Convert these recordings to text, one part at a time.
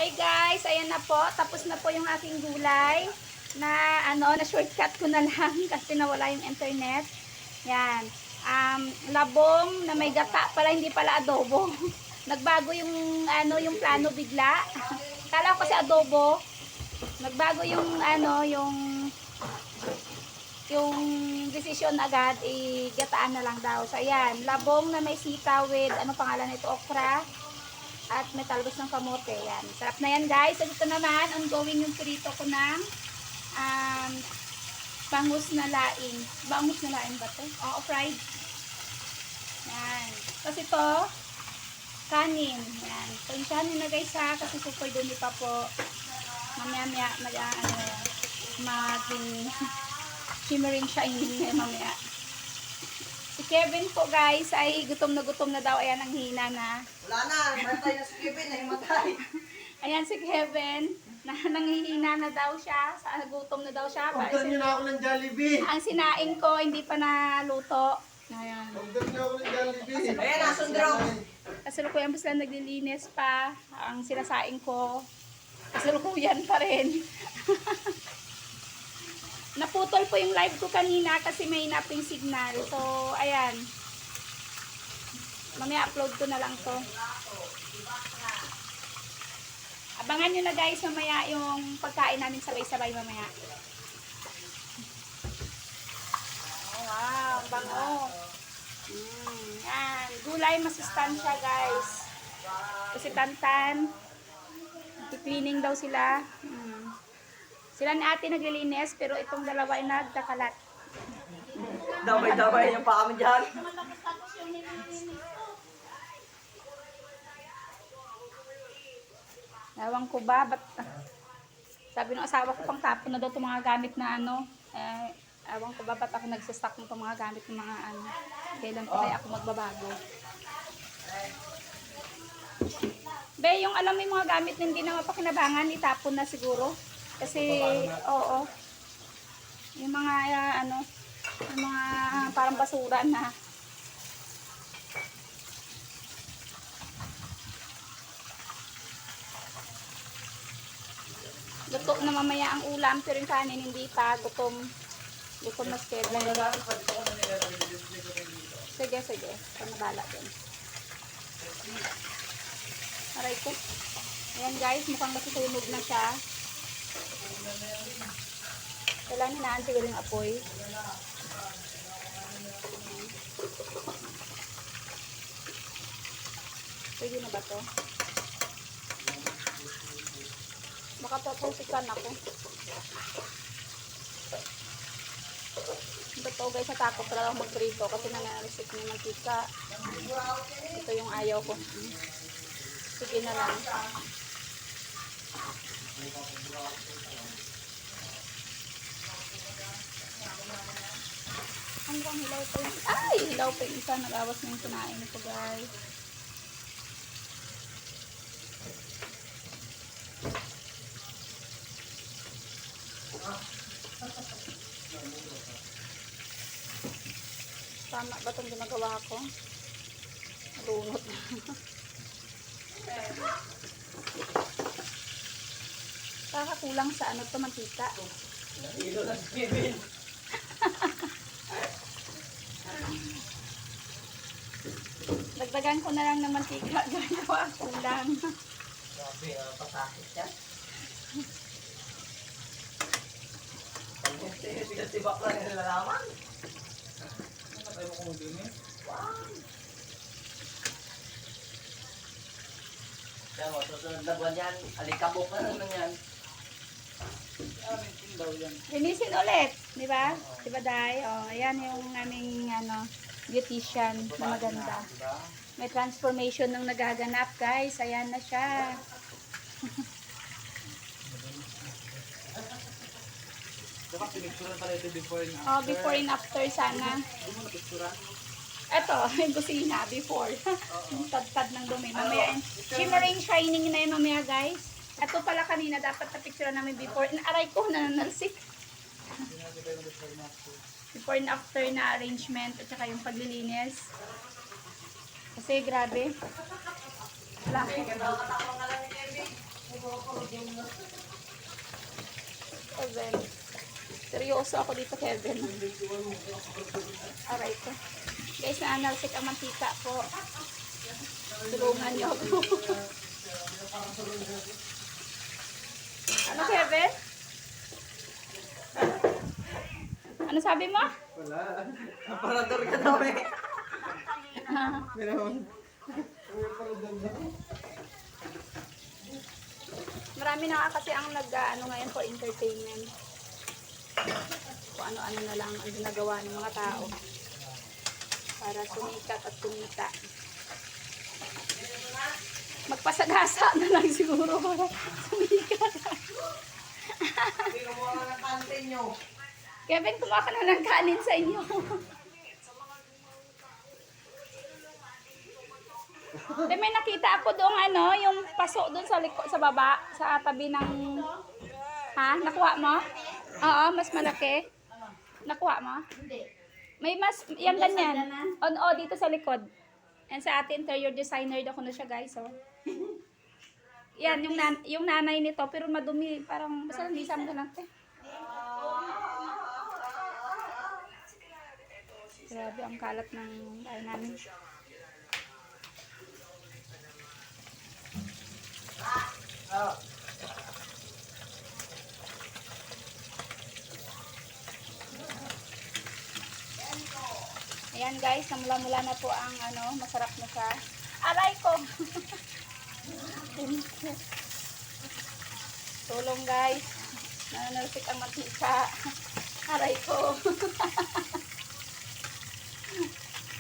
Hi guys, ayan na po. Tapos na po yung aking gulay na na shortcut ko na lang kasi nawala yung internet. Yan. Labong na may gata pala, hindi pala adobo. Nagbago yung yung plano bigla. Kala ko kasi adobo. Nagbago yung yung decision agad, gataan na lang daw. So ayan, labong na may sita with ano pangalan nito, okra. At may talbos ng kamote. Yan. Sarap na yan guys. So dito naman, ongoing yung prito ko ng bangus na laing. Bangus na laing ba ito? Oo, fried. Yan. Tapos ito, kanin. Yan. So yung kanin na guys ha, kasi super dumi pa po. Mamaya maging shimmering shining na mamaya. Si Kevin po guys ay gutom na daw. Ayan ang hina na. Wala na, matay na si Kevin, nahimatay. Ayan si Kevin, nanghihina na daw siya, gutom na daw siya. Pagdan niyo na ako ng Jollibee. Ang sinain ko, hindi pa naluto. Ayan. Pagdan niyo ako ng Jollibee. Ayan, nasundro. Kasalukuyan pa sila naglilinis pa. Ang sinasain ko, kasalukuyan pa rin. Naputol po yung live ko kanina kasi may naping signal. So, ayan. Mamaya upload ko na lang to. Abangan nyo na guys mamaya yung pagkain namin sabay-sabay mamaya. Oh, wow, bango. Yan. Gulay masustansya guys. Kasi Tantan, cleaning daw sila. Sila ni ate naglilinis, pero itong dalawa ay nagkakalat. Damay-damay yung pa kami dyan. Ewan ko ba, sabi ng asawa ko pang tapon na daw itong mga gamit na ewan ko ba, ba't ako nagsastock ng itong mga gamit ng mga kailan pa kaya ako magbabago. Be, yung alam mo yung mga gamit na hindi na mapakinabangan, itapon na siguro. Kasi, oo. Yung mga, yung mga parang basura na. Luto na mamaya ang ulam, pero yung kanin hindi pa. Gutom na schedule. Sige. Panabala din. Aray ko. Ayan guys, mukhang masusunog na siya. Kailangan hinaan siguro yung apoy. Pwede na ba to? Baka tapusikan ako. Ito guys, natakot talaga magprito kasi nananarisip ng mantika. Ito yung ayaw ko. Sige na lang. Hanggang hilaw pa yung... Ay! Hilaw pa yung isa. Nag-awas na yung kinain nito guys. Tama ba itong ginagawa ko? Malunod na. Kakakulang sa ano to, mantika. Ilo na si Kevin. Dagdagan ko na lang ng mantika. Ganawa kulang. Grabe, patakit siya. Tibak lang yung nalalaman. Nakatay mo kung dun eh. Wow! Kaya mo, susunod na buwan yan. Alikabok na naman yan. Linisin ulit, di ba? Di ba, Day? Oh, ayan yung aming beautician na maganda. May transformation ng nagaganap, guys. Ayan na siya. Dapat pinicturan pala ito before and after. Oh, before and after sana. Hindi mo napicturan? Ito, yung kusina, before. Yung tad-tad ng dumi. Mamaya, shimmering, shining na yun mamaya, guys. Ito pala kanina, dapat na-picture namin before. Aray ko, nananalsik. Before and after na arrangement at saka yung paglilinis. Kasi grabe. Wala. seryoso ako dito, Kevin. Aray ko. Guys, na-analsik ang mantika po. Tulungan niyo ako. Ano, Kevin? Ano sabi mo? Wala. Aparador ka daw eh. Meron. Marami na nga kasi ang nag-ano ngayon for entertainment. Kung ano-ano na lang ang ginagawa ng mga tao para sumikat at kumita. Magpasagasa na lang siguro para sumikat. Hindi ka mukha ng kantin nyo. Kevin, kumuha ka na ng kanin sa inyo. De, may nakita ako doon ano, yung paso doon sa sa baba, sa tabi ng ha, nakuha mo? Oo, mas malaki. Nakuha mo? May mas yan ganyan. Oo, dito sa likod. And sa ating interior designer daw ko na siya, guys, oh. Yan yung nanay nito pero madumi, parang basta hindi sa lang te. Grabe ang kalat ng bahay namin. Ayan guys, namula-mula na po ang ano, masarap na siya. Aray ko! Tulong guys. Nananalsik ang mantika. Aray ko.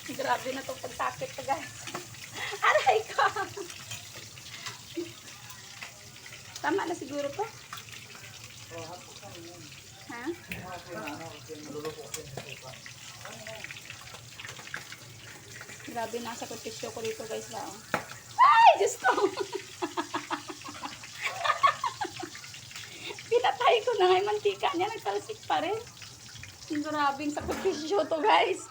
Grabe na itong pagsakit to guys. Aray ko! Tama na siguro to? Ha? Grabe na sa kutisyo ko dito guys na. Ay! Diyos ko! Pinatay ko na nga yung mantika niya. Nagtalsik pa rin. Grabing sa kutisyo to guys.